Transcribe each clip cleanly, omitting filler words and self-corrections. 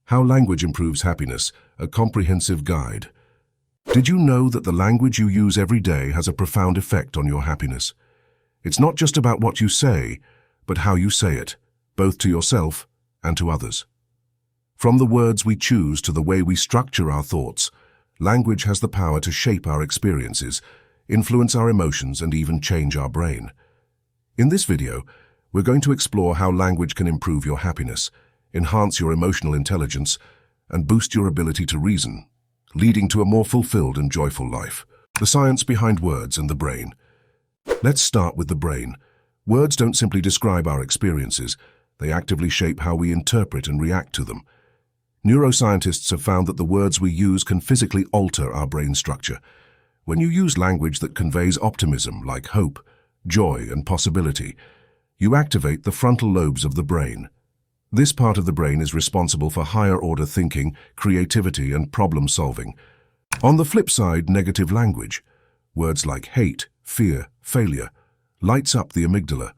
How Language Improves Happiness, a comprehensive guide. Did you know that the language you use every day has a profound effect on your happiness? It's not just about what you say, but how you say it, both to yourself and to others. From the words we choose to the way we structure our thoughts, language has the power to shape our experiences, influence our emotions, and even change our brain. In this video, we're going to explore how language can improve your happiness, enhance your emotional intelligence, and boost your ability to reason, leading to a more fulfilled and joyful life. The science behind words and the brain. Let's start with the brain. Words don't simply describe our experiences, they actively shape how we interpret and react to them. Neuroscientists have found that the words we use can physically alter our brain structure. When you use language that conveys optimism, like hope, joy, and possibility, you activate the frontal lobes of the brain. This part of the brain is responsible for higher-order thinking, creativity, and problem-solving. On the flip side, negative language, words like hate, fear, failure, lights up the amygdala,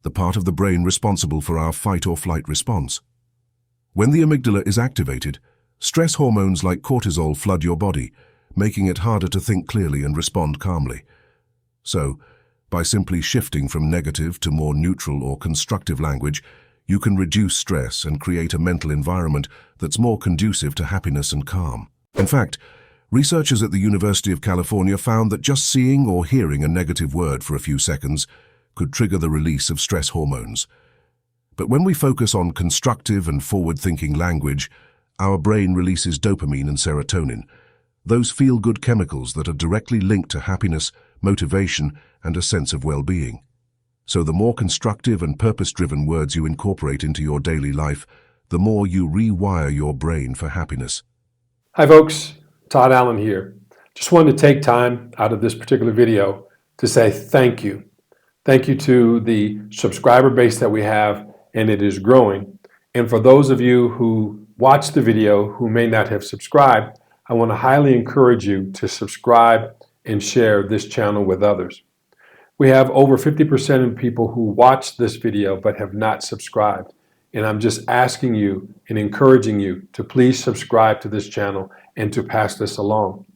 the part of the brain responsible for our fight-or-flight response. When the amygdala is activated, stress hormones like cortisol flood your body, making it harder to think clearly and respond calmly. So, by simply shifting from negative to more neutral or constructive language, you can reduce stress and create a mental environment that's more conducive to happiness and calm. In fact, researchers at the University of California found that just seeing or hearing a negative word for a few seconds could trigger the release of stress hormones. But when we focus on constructive and forward-thinking language, our brain releases dopamine and serotonin, those feel-good chemicals that are directly linked to happiness, motivation, and a sense of well-being. So the more constructive and purpose-driven words you incorporate into your daily life, the more you rewire your brain for happiness. Hi folks, Todd Allen here. Just wanted to take time out of this particular video to say thank you. Thank you to the subscriber base that we have, and it is growing. And for those of you who watch the video who may not have subscribed, I want to highly encourage you to subscribe and share this channel with others. We have over 50% of people who watch this video but have not subscribed. And I'm just asking you and encouraging you to please subscribe to this channel and to pass this along.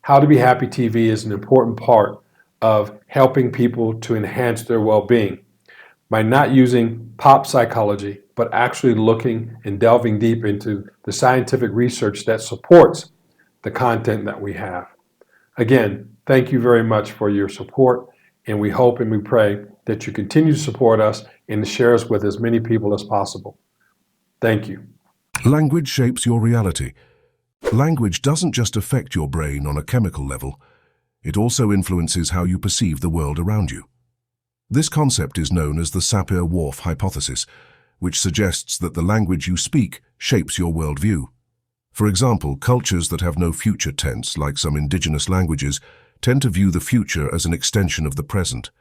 How to Be Happy TV is an important part of helping people to enhance their well-being by not using pop psychology, but actually looking and delving deep into the scientific research that supports the content that we have. Again, thank you very much for your support, and we hope and we pray that you continue to support us and to share us with as many people as possible. Thank you. Language shapes your reality. Language doesn't just affect your brain on a chemical level, it also influences how you perceive the world around you. This concept is known as the Sapir-Whorf hypothesis, which suggests that the language you speak shapes your worldview. For example, cultures that have no future tense, like some indigenous languages, tend to view the future as an extension of the present.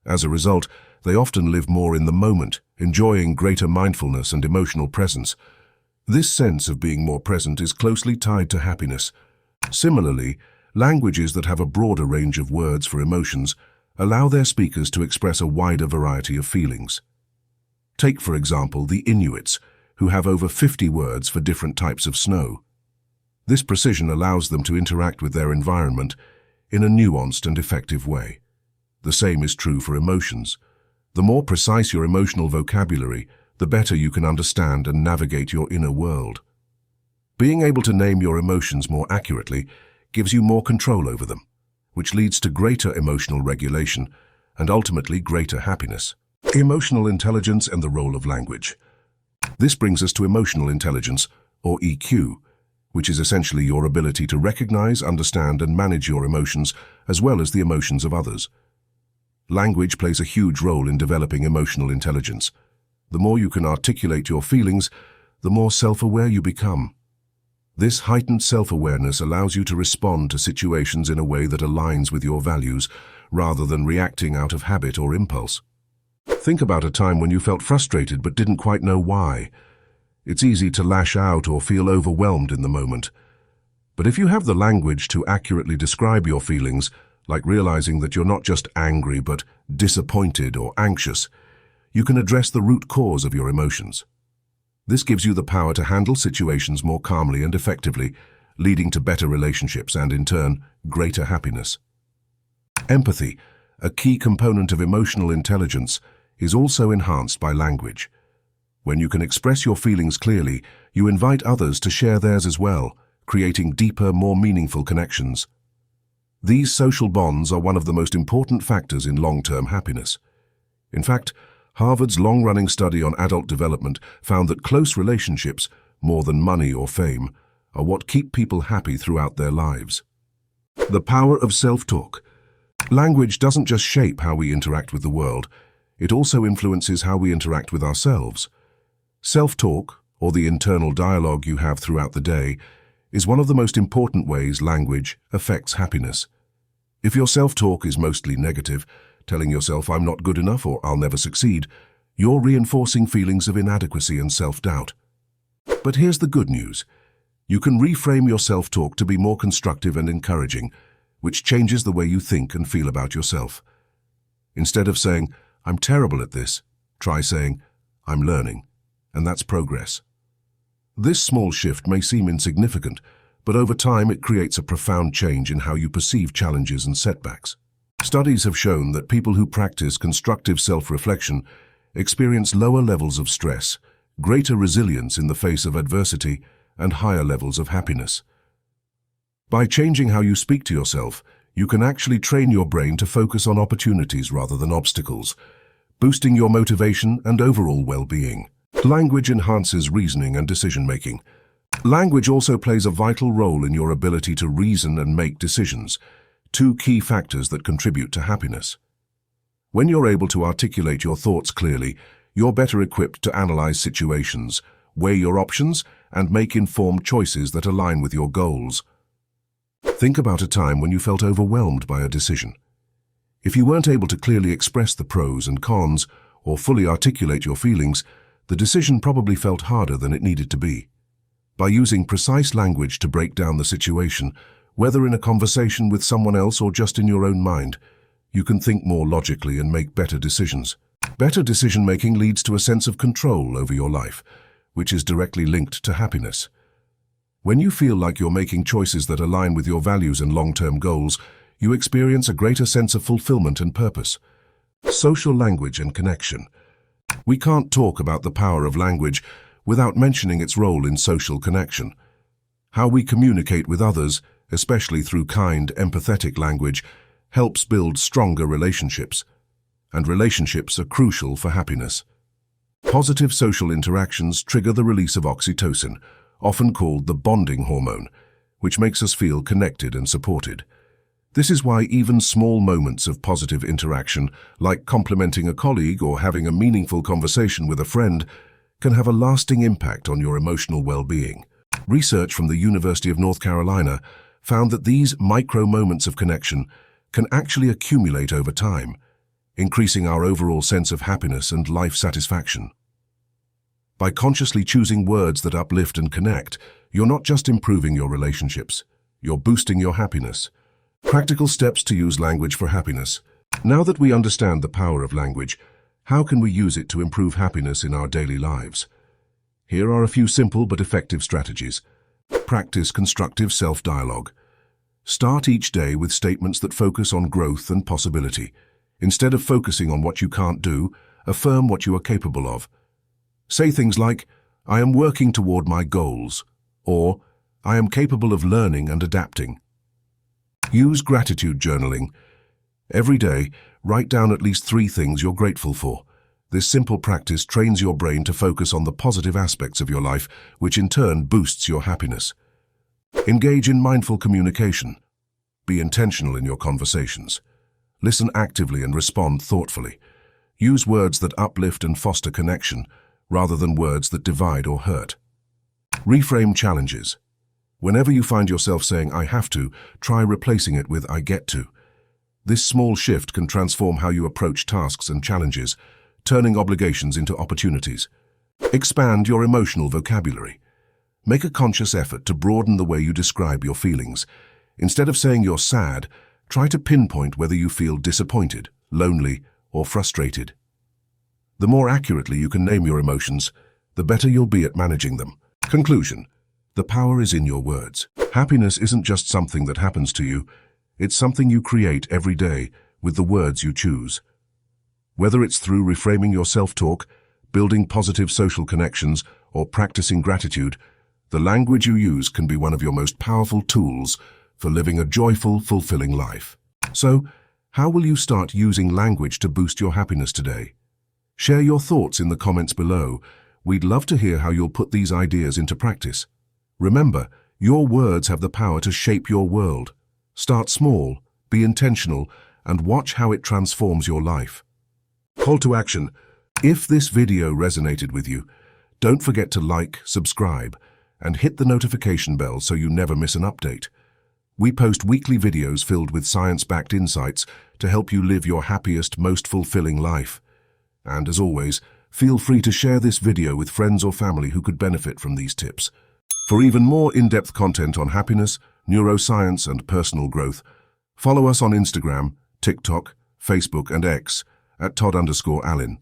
As a result, they often live more in the moment, enjoying greater mindfulness and emotional presence. This sense of being more present is closely tied to happiness. Similarly, languages that have a broader range of words for emotions allow their speakers to express a wider variety of feelings. Take, for example, the Inuits, who have over 50 words for different types of snow. This precision allows them to interact with their environment in a nuanced and effective way. The same is true for emotions. The more precise your emotional vocabulary, the better you can understand and navigate your inner world. Being able to name your emotions more accurately gives you more control over them, which leads to greater emotional regulation and ultimately greater happiness. Emotional intelligence and the role of language. This brings us to emotional intelligence, or EQ, which is essentially your ability to recognize, understand, and manage your emotions, as well as the emotions of others. Language plays a huge role in developing emotional intelligence. The more you can articulate your feelings, the more self-aware you become. This heightened self-awareness allows you to respond to situations in a way that aligns with your values, rather than reacting out of habit or impulse. Think about a time when you felt frustrated but didn't quite know why. It's easy to lash out or feel overwhelmed in the moment. But if you have the language to accurately describe your feelings, like realizing that you're not just angry but disappointed or anxious, you can address the root cause of your emotions. This gives you the power to handle situations more calmly and effectively, leading to better relationships and, in turn, greater happiness. Empathy, a key component of emotional intelligence, is also enhanced by language. When you can express your feelings clearly, you invite others to share theirs as well, creating deeper, more meaningful connections. These social bonds are one of the most important factors in long-term happiness. In fact, Harvard's long-running study on adult development found that close relationships, more than money or fame, are what keep people happy throughout their lives. The power of self-talk. Language doesn't just shape how we interact with the world, it also influences how we interact with ourselves. Self-talk, or the internal dialogue you have throughout the day, is one of the most important ways language affects happiness. If your self-talk is mostly negative, telling yourself I'm not good enough or I'll never succeed, you're reinforcing feelings of inadequacy and self-doubt. But here's the good news. You can reframe your self-talk to be more constructive and encouraging, which changes the way you think and feel about yourself. Instead of saying, I'm terrible at this, try saying, I'm learning, and that's progress. This small shift may seem insignificant, but over time it creates a profound change in how you perceive challenges and setbacks. Studies have shown that people who practice constructive self-reflection experience lower levels of stress, greater resilience in the face of adversity, and higher levels of happiness. By changing how you speak to yourself, you can actually train your brain to focus on opportunities rather than obstacles, boosting your motivation and overall well-being. Language enhances reasoning and decision-making. Language also plays a vital role in your ability to reason and make decisions, two key factors that contribute to happiness. When you're able to articulate your thoughts clearly, you're better equipped to analyze situations, weigh your options, and make informed choices that align with your goals. Think about a time when you felt overwhelmed by a decision. If you weren't able to clearly express the pros and cons or fully articulate your feelings, the decision probably felt harder than it needed to be. By using precise language to break down the situation, whether in a conversation with someone else or just in your own mind, you can think more logically and make better decisions. Better decision-making leads to a sense of control over your life, which is directly linked to happiness. When you feel like you're making choices that align with your values and long-term goals, you experience a greater sense of fulfillment and purpose. Social language and connection. We can't talk about the power of language without mentioning its role in social connection. How we communicate with others, especially through kind, empathetic language, helps build stronger relationships. And relationships are crucial for happiness. Positive social interactions trigger the release of oxytocin, often called the bonding hormone, which makes us feel connected and supported. This is why even small moments of positive interaction, like complimenting a colleague or having a meaningful conversation with a friend, can have a lasting impact on your emotional well-being. Research from the University of North Carolina found that these micro moments of connection can actually accumulate over time, increasing our overall sense of happiness and life satisfaction. By consciously choosing words that uplift and connect, you're not just improving your relationships, you're boosting your happiness. Practical steps to use language for happiness. Now that we understand the power of language, how can we use it to improve happiness in our daily lives? Here are a few simple but effective strategies. Practice constructive self-dialogue. Start each day with statements that focus on growth and possibility. Instead of focusing on what you can't do, affirm what you are capable of. Say things like, I am working toward my goals, or I am capable of learning and adapting. Use gratitude journaling. Every day, write down at least 3 things you're grateful for. This simple practice trains your brain to focus on the positive aspects of your life, which in turn boosts your happiness. Engage in mindful communication. Be intentional in your conversations. Listen actively and respond thoughtfully. Use words that uplift and foster connection, rather than words that divide or hurt. Reframe challenges. Whenever you find yourself saying, I have to, try replacing it with I get to. This small shift can transform how you approach tasks and challenges, turning obligations into opportunities. Expand your emotional vocabulary. Make a conscious effort to broaden the way you describe your feelings. Instead of saying you're sad, try to pinpoint whether you feel disappointed, lonely, or frustrated. The more accurately you can name your emotions, the better you'll be at managing them. Conclusion: the power is in your words. Happiness isn't just something that happens to you, it's something you create every day with the words you choose. Whether it's through reframing your self-talk, building positive social connections, or practicing gratitude, the language you use can be one of your most powerful tools for living a joyful, fulfilling life. So, how will you start using language to boost your happiness today? Share your thoughts in the comments below. We'd love to hear how you'll put these ideas into practice. Remember, your words have the power to shape your world. Start small, be intentional, and watch how it transforms your life. Call to action. If this video resonated with you, don't forget to like, subscribe, and hit the notification bell so you never miss an update. We post weekly videos filled with science-backed insights to help you live your happiest, most fulfilling life. And as always, feel free to share this video with friends or family who could benefit from these tips. For even more in-depth content on happiness, neuroscience, and personal growth, follow us on Instagram, TikTok, Facebook, and X at @Todd_Allen.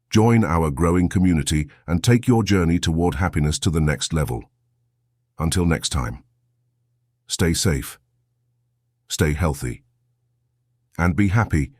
Join our growing community and take your journey toward happiness to the next level. Until next time, stay safe, stay healthy, and be happy